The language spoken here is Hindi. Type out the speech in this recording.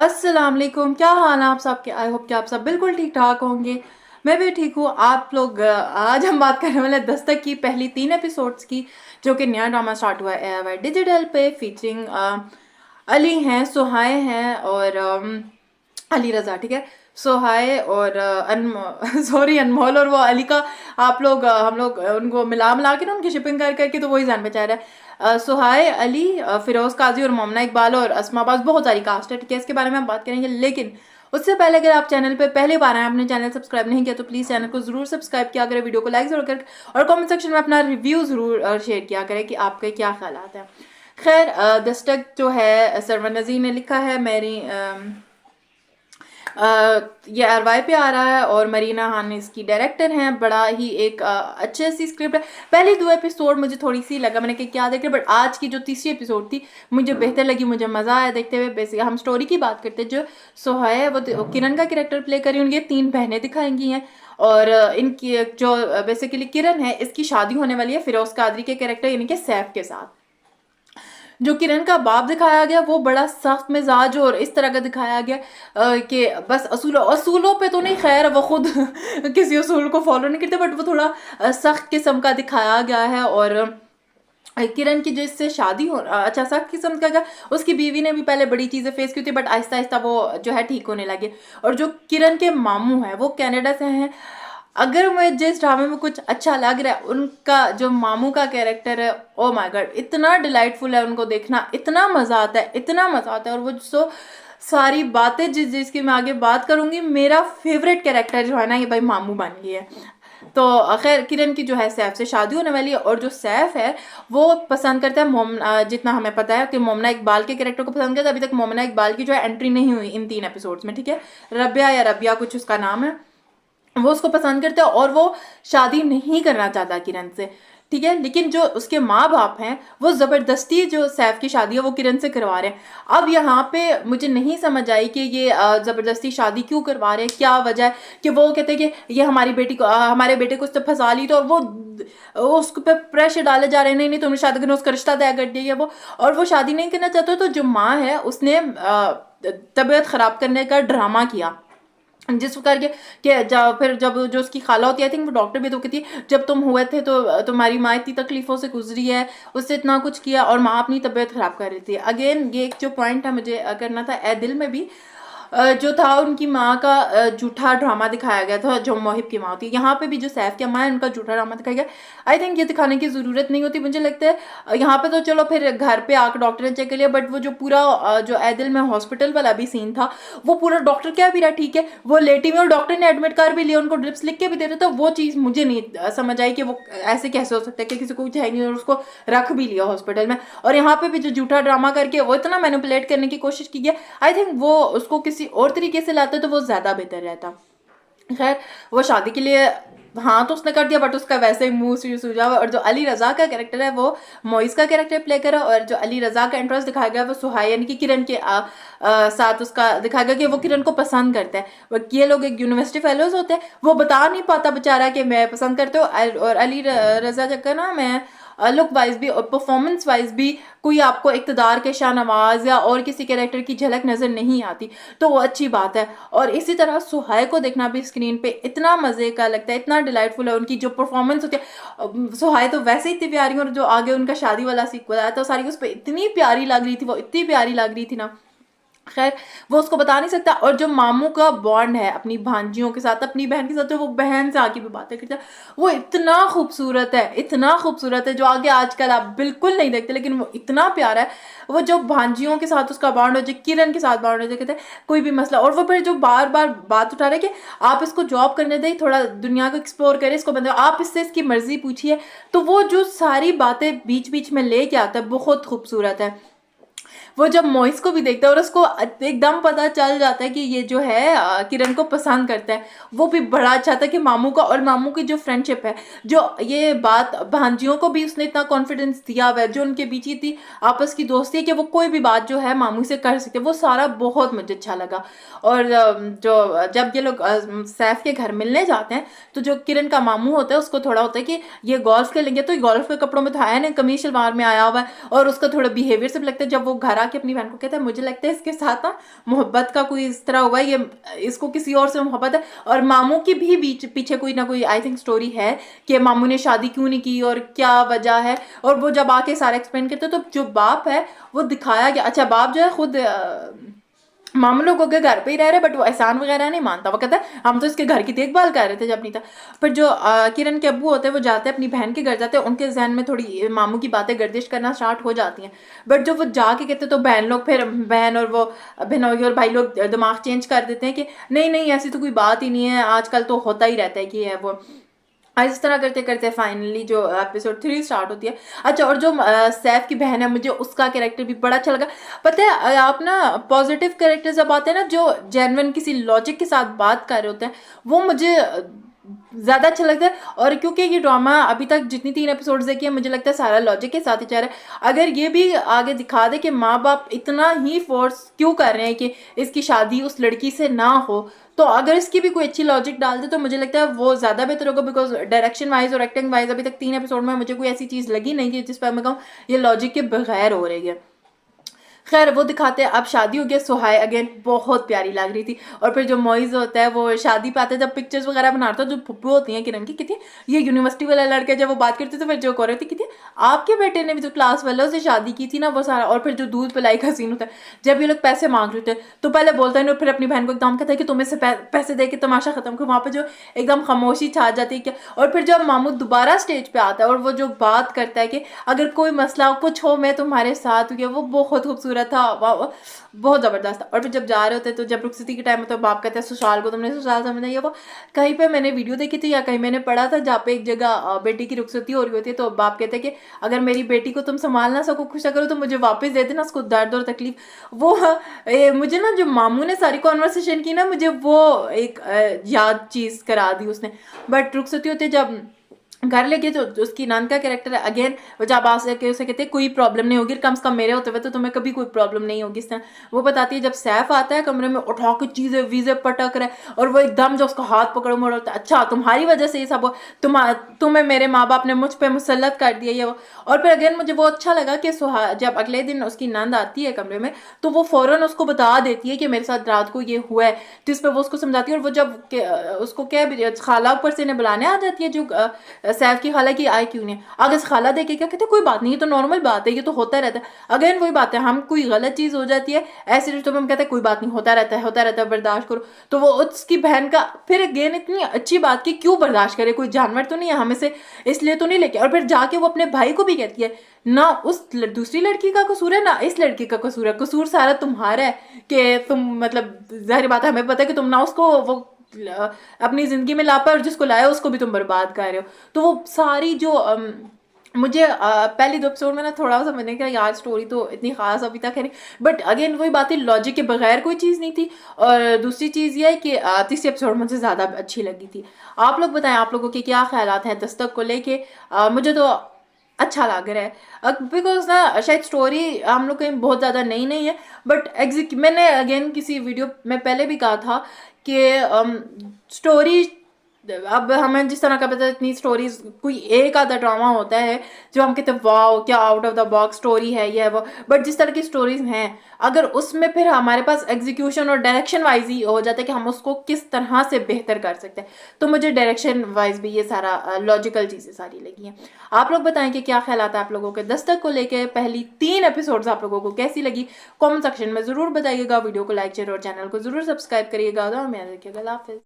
अस्सलाम वालेकुम, क्या हाल है आप सबके। आई होप कि आप सब बिल्कुल ठीक ठाक होंगे। मैं भी ठीक हूँ। आप लोग आज हम बात करने वाले हैं दस्तक की पहली 3 एपिसोड्स की, जो कि नया ड्रामा स्टार्ट हुआ है AIY डिजिटल पे। फीचरिंग अली हैं, सुहाय हैं और अली रज़ा। ठीक है, सोहाय और सॉरी अनमोल और वो अली का आप लोग हम लोग उनको मिला मिला के ना उनकी शिपिंग कर करके तो वही जान बचा रहा है। सोहाय अली, फिरोज काजी और मोमना इकबाल और अस्मा अब्बास, बहुत सारी कास्ट है। ठीक है, इसके बारे में हम बात करेंगे, लेकिन उससे पहले अगर आप चैनल पे पहली बार आए, आपने चैनल सब्सक्राइब नहीं किया तो प्लीज़ चैनल को जरूर सब्सक्राइब किया करें, वीडियो को लाइक जरूर करें और कमेंट सेक्शन में अपना रिव्यू जरूर शेयर किया करें कि आपके क्या ख्यालात हैं। खैर, दस्तक जो है सरवर नज़ीर ने लिखा है। मेरी ये AIY पे आ रहा है और मरीना खान इसकी डायरेक्टर हैं। बड़ा ही एक अच्छे सी स्क्रिप्ट है। पहले 2 एपिसोड मुझे थोड़ी सी लगा, मैंने कहा क्या देख रहे, बट आज की जो तीसरी एपिसोड थी मुझे बेहतर लगी, मुझे मज़ा आया देखते हुए। बेसिक हम स्टोरी की बात करते हैं। जो सोहाय है वो किरण का कैरेक्टर प्ले करी, उनकी 3 बहनें दिखाएंगी हैं और इनकी जो बेसिकली किरण है, इसकी शादी होने वाली है फिरोज कादरी के कैरेक्टर यानी कि सैफ के साथ। जो किरण का बाप दिखाया गया वो बड़ा सख्त मिजाज और इस तरह का दिखाया गया कि बस असूलों पे तो नहीं, खैर वो खुद किसी असूल को फॉलो नहीं करते, बट वो थोड़ा सख्त किस्म का दिखाया गया है। और किरण की जिससे शादी हो अच्छा सख्त किस्म का, उसकी बीवी ने भी पहले बड़ी चीज़ें फेस की थी, बट आहिस्ता आहिस्ता वो जो है ठीक होने लगे। और जो किरण के मामू हैं वो कनाडा से हैं। अगर मैं जिस ड्रामे में कुछ अच्छा लग रहा है, उनका जो मामू का कैरेक्टर है, ओ माय गॉड, इतना डिलाइटफुल है उनको देखना, इतना मज़ा आता है, इतना मज़ा आता है। और वो जो सारी बातें जिसकी मैं आगे बात करूँगी, मेरा फेवरेट कैरेक्टर जो है ना, ये भाई मामू बन गई है। तो खैर, किरण की जो है सैफ से शादी होने वाली है और जो सैफ है वो पसंद करता है जितना हमें पता है कि मोमना इकबाल के कैरेक्टर को पसंद करता है। अभी तक मोमना इकबाल की जो है एंट्री नहीं हुई इन 3 एपिसोड्स में। ठीक है, रबिया या रबिया कुछ उसका नाम है, वो उसको पसंद करते हैं और वो शादी नहीं करना चाहता किरण से। ठीक है, लेकिन जो उसके माँ बाप हैं वो ज़बरदस्ती जो सैफ की शादी है वो किरण से करवा रहे हैं। अब यहाँ पे मुझे नहीं समझ आई कि ये ज़बरदस्ती शादी क्यों करवा रहे हैं, क्या वजह है कि वो कहते हैं कि ये हमारी बेटी को हमारे बेटे को उससे फंसा ली, तो वो उसको पे प्रेशर डाले जा रहे हैं, नहीं नहीं तुमने शादी करना, उसका रिश्ता तय कर दिया वो, और वो शादी नहीं करना चाहते। तो जो माँ है उसने तबीयत ख़राब करने का ड्रामा किया, जिस करके कि फिर जब जो उसकी खाला होती है, आई थिंक वो डॉक्टर भी तो कहती है, जब तुम हुए थे तो तुम्हारी माँ इतनी तकलीफों से गुजरी है, उससे इतना कुछ किया और माँ अपनी तबीयत खराब कर रही थी। अगेन ये एक जो पॉइंट है मुझे करना था, ए दिल में भी जो था उनकी माँ का झूठा ड्रामा दिखाया गया था, जो मोहिब की माँ होती है। यहाँ पे भी जो सैफ की माँ है उनका झूठा ड्रामा दिखाया गया। आई थिंक ये दिखाने की ज़रूरत नहीं होती, मुझे लगता है। यहाँ पे तो चलो फिर घर पे आकर डॉक्टर ने चेक कर लिया, बट वो जो पूरा जो ऐदिल में हॉस्पिटल वाला भी सीन था, वो पूरा डॉक्टर क्या भी रहा, ठीक है, वो लेटी में और डॉक्टर ने एडमिट कर भी लिया, उनको ड्रिप्स लिख के भी दे रहे थे। वो चीज़ मुझे नहीं समझ आई कि वो ऐसे कैसे हो सकता है कि किसी को कुछ है नहीं और उसको रख भी लिया हॉस्पिटल में। और यहाँ पे भी जो झूठा ड्रामा करके वो इतना मैनिपुलेट करने की कोशिश की गई, आई थिंक वो उसको किसी और तरीके से लाते तो वो ज़्यादा बेहतर रहता। खैर, वो शादी के लिए हाँ तो उसने कर दिया, बट उसका वैसे ही मुंह सूझा हुआ। और जो अली रज़ा का कैरेक्टर है वो मोइस का कैरेक्टर प्ले करा, और जो अली रज़ा का इंटरेस्ट दिखाया गया वो सुहाय यानी कि किरण के साथ उसका दिखाया गया कि वो किरण को पसंद करता है। ये लोग एक यूनिवर्सिटी फेलोज होते हैं, वो बता नहीं पाता बेचारा कि मैं पसंद करते हो। और अली रज़ा चक्कर ना, मैं लुक वाइज भी और परफॉर्मेंस वाइज भी कोई आपको इक़्तिदार के शाहनवाज या और किसी कैरेक्टर की झलक नज़र नहीं आती, तो वो अच्छी बात है। और इसी तरह सुहाय को देखना भी स्क्रीन पे इतना मज़े का लगता है, इतना डिलाइटफुल है। उनकी जो परफॉर्मेंस होती है, सुहाय तो वैसे ही इतनी प्यारी, और जो आगे उनका शादी वाला सीक्वल आया तो सारी उस पर इतनी प्यारी लग रही थी, वो इतनी प्यारी लग रही थी ना, खैर वो उसको बता नहीं सकता। और जो मामू का बॉन्ड है अपनी भांजियों के साथ, अपनी बहन के साथ, जो वो बहन से आके भी बातें करता है, वो इतना खूबसूरत है, इतना खूबसूरत है, जो आगे आजकल आप बिल्कुल नहीं देखते, लेकिन वो इतना प्यारा है। वो जो भांजियों के साथ उसका बॉन्ड हो, जो किरण के साथ बॉन्ड हो, जो कहते हैं कोई भी मसला, और वो फिर जो बार बार बात उठा रहे कि आप इसको जॉब करने दें, थोड़ा दुनिया को एक्सप्लोर करें, इसको बंद, आप इससे इसकी मर्जी पूछिए, तो वो जो सारी बातें बीच बीच में लेके आता है, बहुत खूबसूरत है। वो जब मोइस को भी देखता है और उसको एकदम पता चल जाता है कि ये जो है किरण को पसंद करता है, वो भी बड़ा अच्छा था कि मामू का और मामू की जो फ्रेंडशिप है, जो ये बात भांजियों को भी उसने इतना कॉन्फिडेंस दिया हुआ है, जो उनके बीच ही थी आपस की दोस्ती है कि वो कोई भी बात जो है मामू से कर सकते, वो सारा बहुत मुझे अच्छा लगा। और जो जब ये लोग सैफ के घर मिलने जाते हैं, तो जो किरण का मामू होता है उसको थोड़ा होता है कि ये गोल्फ खेलेंगे, तो गोल्फ के कपड़ों में तो आया नहीं, कमीज शलवार में आया हुआ है, और उसका थोड़ा बिहेवियर से लगता है। जब वो घर जाके अपनी बहन को कहता है मुझे लगता है इसके साथ ना मोहब्बत का कोई इस तरह हुआ है, ये इसको किसी और से मोहब्बत है, और मामू की भी बीच पीछे कोई ना कोई आई थिंक स्टोरी है कि मामू ने शादी क्यों नहीं की और क्या वजह है। और वो जब आके सारा एक्सप्लेन करते तो जो बाप है वो दिखाया गया, अच्छा बाप जो है खुद मामू लोगों के घर पे ही रह रहे, बट वो एहसान वगैरह नहीं मानता। वो कहता है हम तो इसके घर की देखभाल कर रहे थे जब नहीं था। पर जो किरण के अब्बू होते हैं वो जाते हैं अपनी बहन के घर जाते हैं, उनके जहन में थोड़ी मामू की बातें गर्दिश करना स्टार्ट हो जाती हैं। बट जब वो जाके कहते तो बहन लोग फिर बहन और वो बहनोई और भाई लोग दिमाग चेंज कर देते हैं कि नहीं नहीं ऐसी तो कोई बात ही नहीं है, आजकल तो होता ही रहता है कि है वो। इस तरह करते करते फाइनली जो एपिसोड 3 स्टार्ट होती है। अच्छा, और जो सैफ की बहन है मुझे उसका कैरेक्टर भी बड़ा अच्छा लगा। पता है आप ना पॉजिटिव कैरेक्टर जब आते हैं ना जो जेन्युइन किसी लॉजिक के साथ बात कर रहे होते हैं वो मुझे ज़्यादा अच्छा लगता है। और क्योंकि ये ड्रामा अभी तक जितनी 3 एपिसोड्स देखी है मुझे लगता है सारा लॉजिक के साथ ही चल रहा है। अगर ये भी आगे दिखा दे कि माँ बाप इतना ही फोर्स क्यों कर रहे हैं कि इसकी शादी उस लड़की से ना हो, तो अगर इसकी भी कोई अच्छी लॉजिक डाल दे तो मुझे लगता है वो ज़्यादा बेहतर होगा। बिकॉज डायरेक्शन वाइज और एक्टिंग वाइज अभी तक 3 एपिसोड में मुझे कोई ऐसी चीज़ लगी नहीं कि जिस पर मैं कहूँ ये लॉजिक के बगैर हो रही है। खैर वो दिखाते हैं अब शादी हो गया। सुहाय अगेन बहुत प्यारी लग रही थी। और फिर जो मोइज होता है वो शादी पे आता है, जब पिक्चर्स वगैरह बना रहा था, जो फुप्पू होती हैं किरण की, कहती ये यूनिवर्सिटी वाला लड़का, जब वो बात करते थे फिर जो कर रही थी कहती आपके बेटे ने भी जो क्लास वाला उससे शादी की थी ना वो सारा। और फिर जो दूध पिलाई का सीन होता है जब ये लोग पैसे मांग रहे थे तो पहले बोलता है फिर अपनी बहन को एकदम कहता है कि तुम्हें से पैसे दे के तमाशा खत्म करो। वहाँ पे जो एकदम खामोशी छा जाती है क्या। और फिर जब मामू दोबारा स्टेज पे आता है और वो जो बात करता है कि अगर कोई मसला कुछ हो मैं तुम्हारे साथ हूँ, वो बहुत खूबसूरत था, बहुत ज़बरदस्त था। और फिर जब जा रहे होते तो जब रुखसती के टाइम में तो बाप कहता है सुशाल को तुमने सुशाल समझा, ये वो कहीं पे मैंने वीडियो देखी थी या कहीं मैंने पढ़ा था जहाँ पे एक जगह बेटी की रुखसती हो रही होती है तो बाप कहते हैं कि अगर मेरी बेटी को तुम संभाल ना सको खुश करो तो मुझे वापस दे देना, उसको दर्द और तकलीफ। वो मुझे ना जो मामू ने सारी कॉन्वर्सेशन की ना मुझे वो एक याद चीज़ करा दी उसने। बट रुखसती होती जब घर लेके जो उसकी नंद का कैरेक्टर है अगेन वो जब आ सके उसे कहते कोई प्रॉब्लम नहीं होगी, कम से कम मेरे होते हुए तो तुम्हें कभी कोई प्रॉब्लम नहीं होगी। इस तरह वो बताती है जब सैफ आता है कमरे में उठा के चीज़ें वीज़े पटक रहे और वो एकदम जो उसका हाथ पकड़ मोड़ होता है, अच्छा तुम्हारी वजह से ये सब तुम्हें मेरे माँ बाप ने मुझ पर मुसल्लत कर दिया ये वो। और फिर अगेन मुझे वो अच्छा लगा कि जब अगले दिन उसकी नंद आती है कमरे में तो वो फ़ौरन उसको बता देती है कि मेरे साथ रात को ये हुआ है, तो इस पर वो उसको समझाती है। और वो जब उसको क्या खाला ऊपर से इन्हें बुलाने आ जाती है जो सैफ की खाला की आए क्यों नहीं, आगे से खाला देखे क्या कहते कोई बात नहीं, ये तो नॉर्मल बात है, ये तो होता रहता है। अगेन वही बात है, हम कोई गलत चीज़ हो जाती है ऐसे रिश्तों में हम कहते हैं कोई बात नहीं होता रहता है बर्दाश्त करो। तो वो उसकी बहन का फिर अगेन इतनी अच्छी बात की क्यों बर्दाश्त करे, कोई जानवर तो नहीं है हमें से इसलिए तो नहीं लेके। और फिर जाके वो अपने भाई को भी कहती है ना उस दूसरी लड़की का कसूर है ना इस लड़की का कसूर है, कसूर सारा तुम्हारा है कि तुम मतलब जाहिर बात है हमें पता है कि तुम ना उसको वो अपनी ज़िंदगी में ला पाए और जिसको लाया उसको भी तुम बर्बाद कर रहे हो। तो वो सारी जो मुझे पहली 2 एपिसोड में ना थोड़ा सा मैंने कहा यार स्टोरी तो इतनी खास अभी तक है नहीं, बट अगेन वही बात है लॉजिक के बगैर कोई चीज़ नहीं थी। और दूसरी चीज़ ये है कि तीसरी एपिसोड मुझे ज़्यादा अच्छी लगी थी। आप लोग बताएं आप लोगों के क्या ख्यालात हैं दस्तक को लेके। मुझे तो अच्छा लग रहा है बिकॉज ना शायद स्टोरी हम लोग कहीं बहुत ज़्यादा नई नहीं है, बट मैंने अगेन किसी वीडियो में पहले भी कहा था कि स्टोरी अब हमें जिस तरह का पता है इतनी स्टोरीज कोई एक आधा ड्रामा होता है जो हम कहते हैं वाओ क्या out of the box story है ये है वो, बट जिस तरह की स्टोरीज हैं अगर उसमें फिर हमारे पास एग्जीक्यूशन और डायरेक्शन वाइज ही हो जाता है कि हम उसको किस तरह से बेहतर कर सकते हैं, तो मुझे डायरेक्शन वाइज भी ये सारा लॉजिकल चीज़ें सारी लगी हैं। आप लोग बताएं कि क्या ख्याल आता है आप लोगों के दस्तक को लेकर, पहली 3 एपिसोड्स आप लोगों को कैसी लगी कॉमेंट सेक्शन में ज़रूर बताइएगा। वीडियो को लाइक शेयर और चैनल को ज़रूर सब्सक्राइब करिएगा और मैं देखिएगा। अल्लाह हाफिज़।